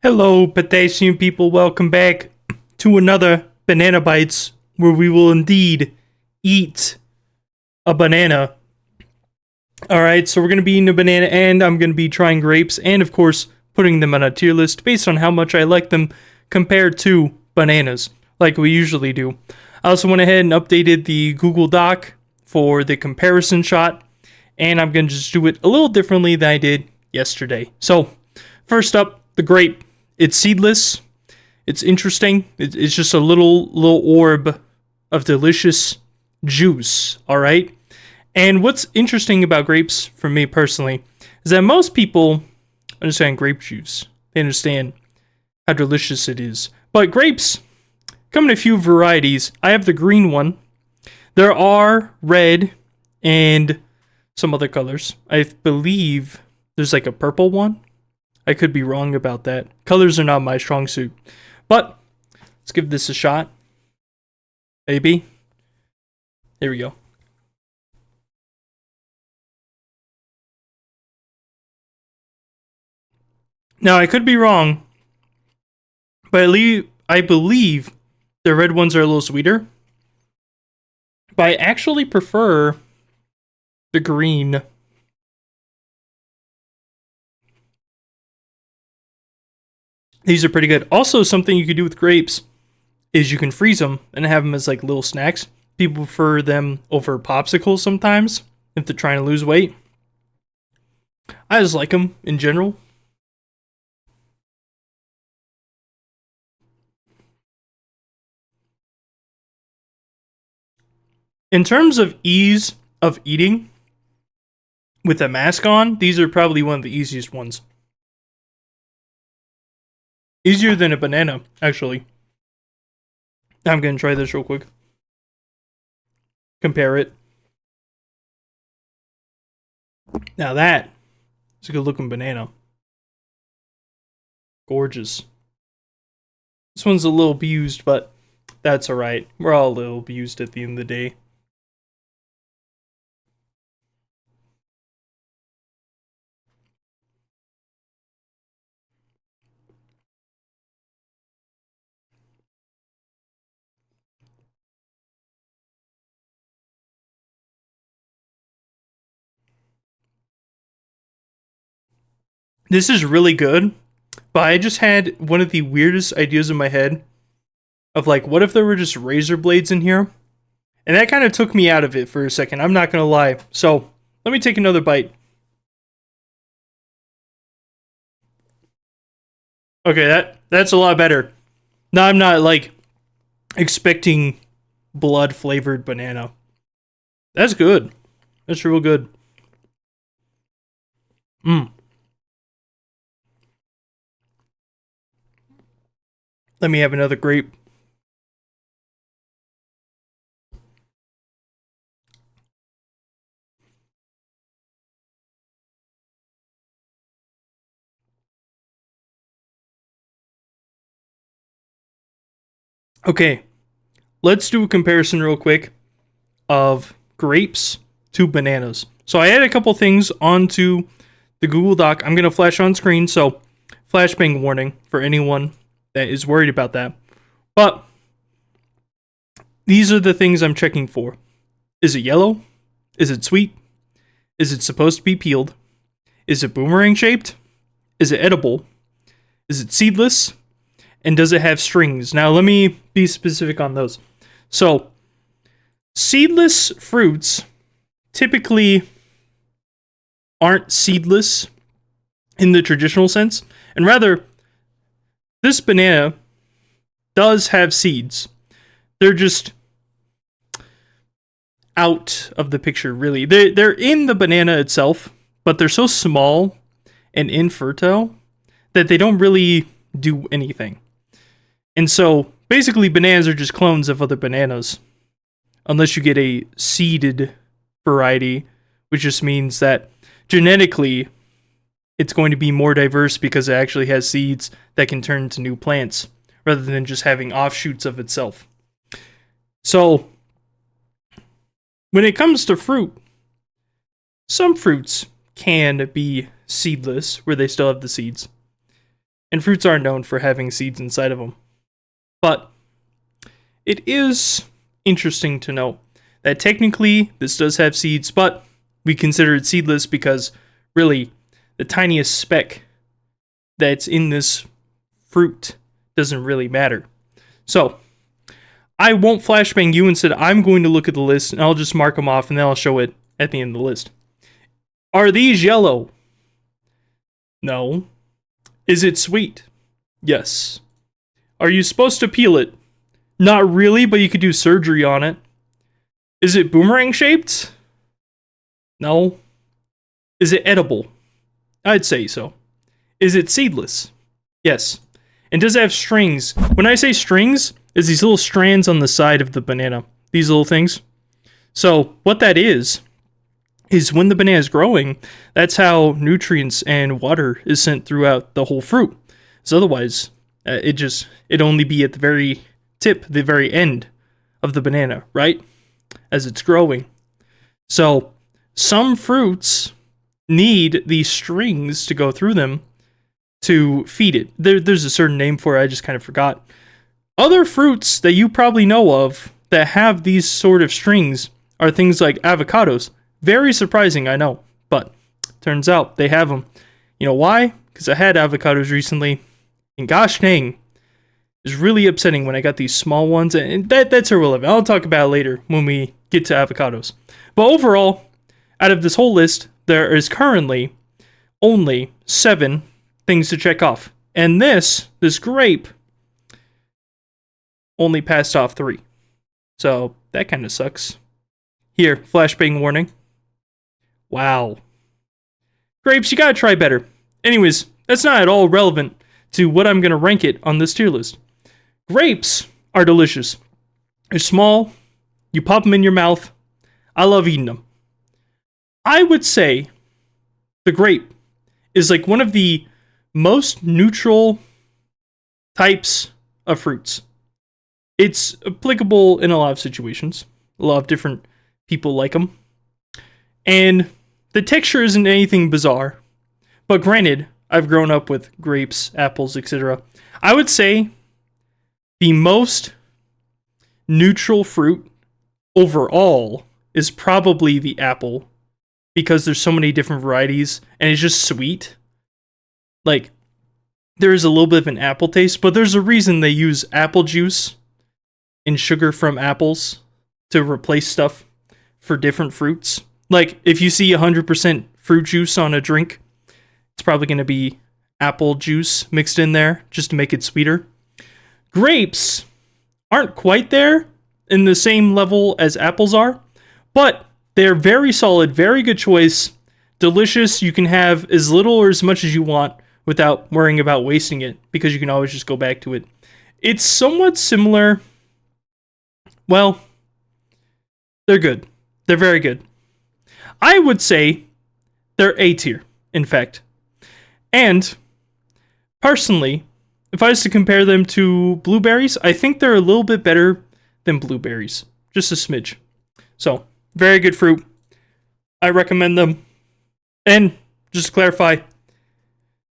Hello, potassium people. Welcome back to another Banana Bites, where we will indeed eat a banana. Alright, so we're going to be eating a banana, and I'm going to be trying grapes, and of course, putting them on a tier list based on how much I like them compared to bananas, like we usually do. I also went ahead and updated the Google Doc for the comparison shot, and I'm going to just do it a little differently than I did yesterday. So, first up, the grape. It's seedless. It's interesting. It's just a little orb of delicious juice. All right. And what's interesting about grapes, for me personally, is that most people understand grape juice. They understand how delicious it is. But grapes come in a few varieties. I have the green one. There are red and some other colors. I believe there's like a purple one. I could be wrong about that. Colors are not my strong suit. But let's give this a shot. Maybe. Here we go. Now, I could be wrong, but I believe the red ones are a little sweeter. But I actually prefer the green. These are pretty good. Also, something you could do with grapes is you can freeze them and have them as like little snacks. People prefer them over popsicles sometimes if they're trying to lose weight. I just like them in general. In terms of ease of eating with a mask on, these are probably one of the easiest ones. Easier than a banana, actually. I'm going to try this real quick. Compare it. Now that is a good looking banana. Gorgeous. This one's a little abused, but that's alright. We're all a little abused at the end of the day. This is really good, but I just had one of the weirdest ideas in my head of like, what if there were just razor blades in here? And that kind of took me out of it for a second. I'm not going to lie. So let me take another bite. Okay, that's a lot better. Now I'm not like expecting blood flavored banana. That's good. That's real good. Mmm. Let me have another grape. Okay, let's do a comparison real quick of grapes to bananas. So I added a couple things onto the Google Doc. I'm going to flash on screen, so flashbang warning for anyone that is worried about that. But these are the things I'm checking for. Is it yellow? Is it sweet? Is it supposed to be peeled? Is it boomerang shaped? Is it edible? Is it seedless? And does it have strings? Now, let me be specific on those. So, seedless fruits typically aren't seedless in the traditional sense, and rather, this banana does have seeds. They're just out of the picture, really. They're in the banana itself, but they're so small and infertile that they don't really do anything. And so, basically, bananas are just clones of other bananas. Unless you get a seeded variety, which just means that genetically, it's going to be more diverse because it actually has seeds that can turn into new plants, rather than just having offshoots of itself. So, when it comes to fruit, some fruits can be seedless, where they still have the seeds. And fruits are known for having seeds inside of them. But it is interesting to know that technically this does have seeds, but we consider it seedless because really the tiniest speck that's in this fruit doesn't really matter. So I won't flashbang you. Instead, I'm going to look at the list and I'll just mark them off and then I'll show it at the end of the list. Are these yellow? No. Is it sweet? Yes. Are you supposed to peel it? Not really, but you could do surgery on it. Is it boomerang shaped? No. Is it edible? I'd say so. Is it seedless? Yes. And does it have strings? When I say strings, is these little strands on the side of the banana. These little things. So what that is when the banana is growing, that's how nutrients and water is sent throughout the whole fruit. So otherwise, it'd only be at the very tip, the very end of the banana, right? As it's growing. So some fruits need these strings to go through them to feed it. There's a certain name for it, I just kind of forgot. Other fruits that you probably know of that have these sort of strings are things like avocados. Very surprising, I know, but turns out they have them. You know why? Because I had avocados recently, and gosh dang, it was really upsetting when I got these small ones, and that's irrelevant. I'll talk about it later when we get to avocados. But overall, out of this whole list, there is currently only 7 things to check off. And this grape only passed off 3. So that kind of sucks. Here, flashbang warning. Wow. Grapes, you gotta try better. Anyways, that's not at all relevant to what I'm gonna rank it on this tier list. Grapes are delicious. They're small. You pop them in your mouth. I love eating them. I would say the grape is like one of the most neutral types of fruits. It's applicable in a lot of situations. A lot of different people like them. And the texture isn't anything bizarre. But granted, I've grown up with grapes, apples, etc. I would say the most neutral fruit overall is probably the apple, because there's so many different varieties and it's just sweet. Like, there is a little bit of an apple taste, but there's a reason they use apple juice and sugar from apples to replace stuff for different fruits. Like, if you see 100% fruit juice on a drink, it's probably going to be apple juice mixed in there just to make it sweeter. Grapes aren't quite there in the same level as apples are, but they're very solid, very good choice, delicious. You can have as little or as much as you want without worrying about wasting it, because you can always just go back to it. It's somewhat similar. Well, they're good. They're very good. I would say they're A tier, in fact. And personally, if I was to compare them to blueberries, I think they're a little bit better than blueberries. Just a smidge. So, very good fruit. I recommend them. And just to clarify,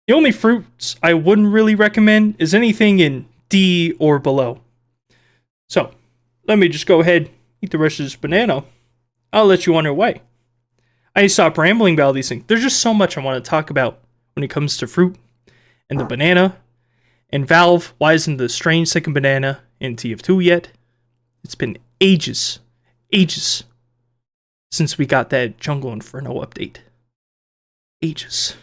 the only fruits I wouldn't really recommend is anything in D or below. So, let me just go ahead, eat the rest of this banana. I'll let you on your way. I need to stop rambling about all these things. There's just so much I want to talk about when it comes to fruit and the banana. And Valve, why isn't the strangesecondbanana in TF2 yet? It's been ages since we got that Jungle Inferno update. Ages.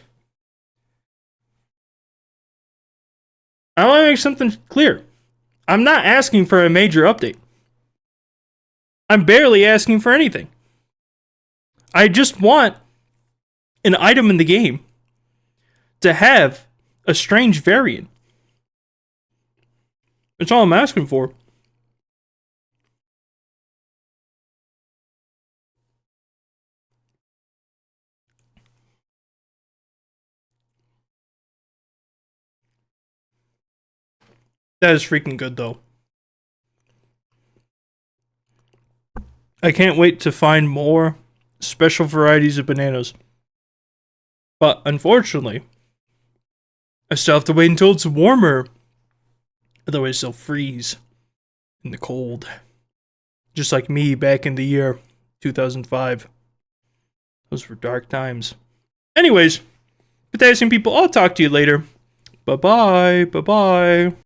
I want to make something clear. I'm not asking for a major update. I'm barely asking for anything. I just want an item in the game to have a strange variant. That's all I'm asking for. That is freaking good, though. I can't wait to find more special varieties of bananas. But unfortunately, I still have to wait until it's warmer. Otherwise, they'll freeze in the cold. Just like me back in the year 2005. Those were dark times. Anyways, potassium people, I'll talk to you later. Bye-bye. Bye-bye.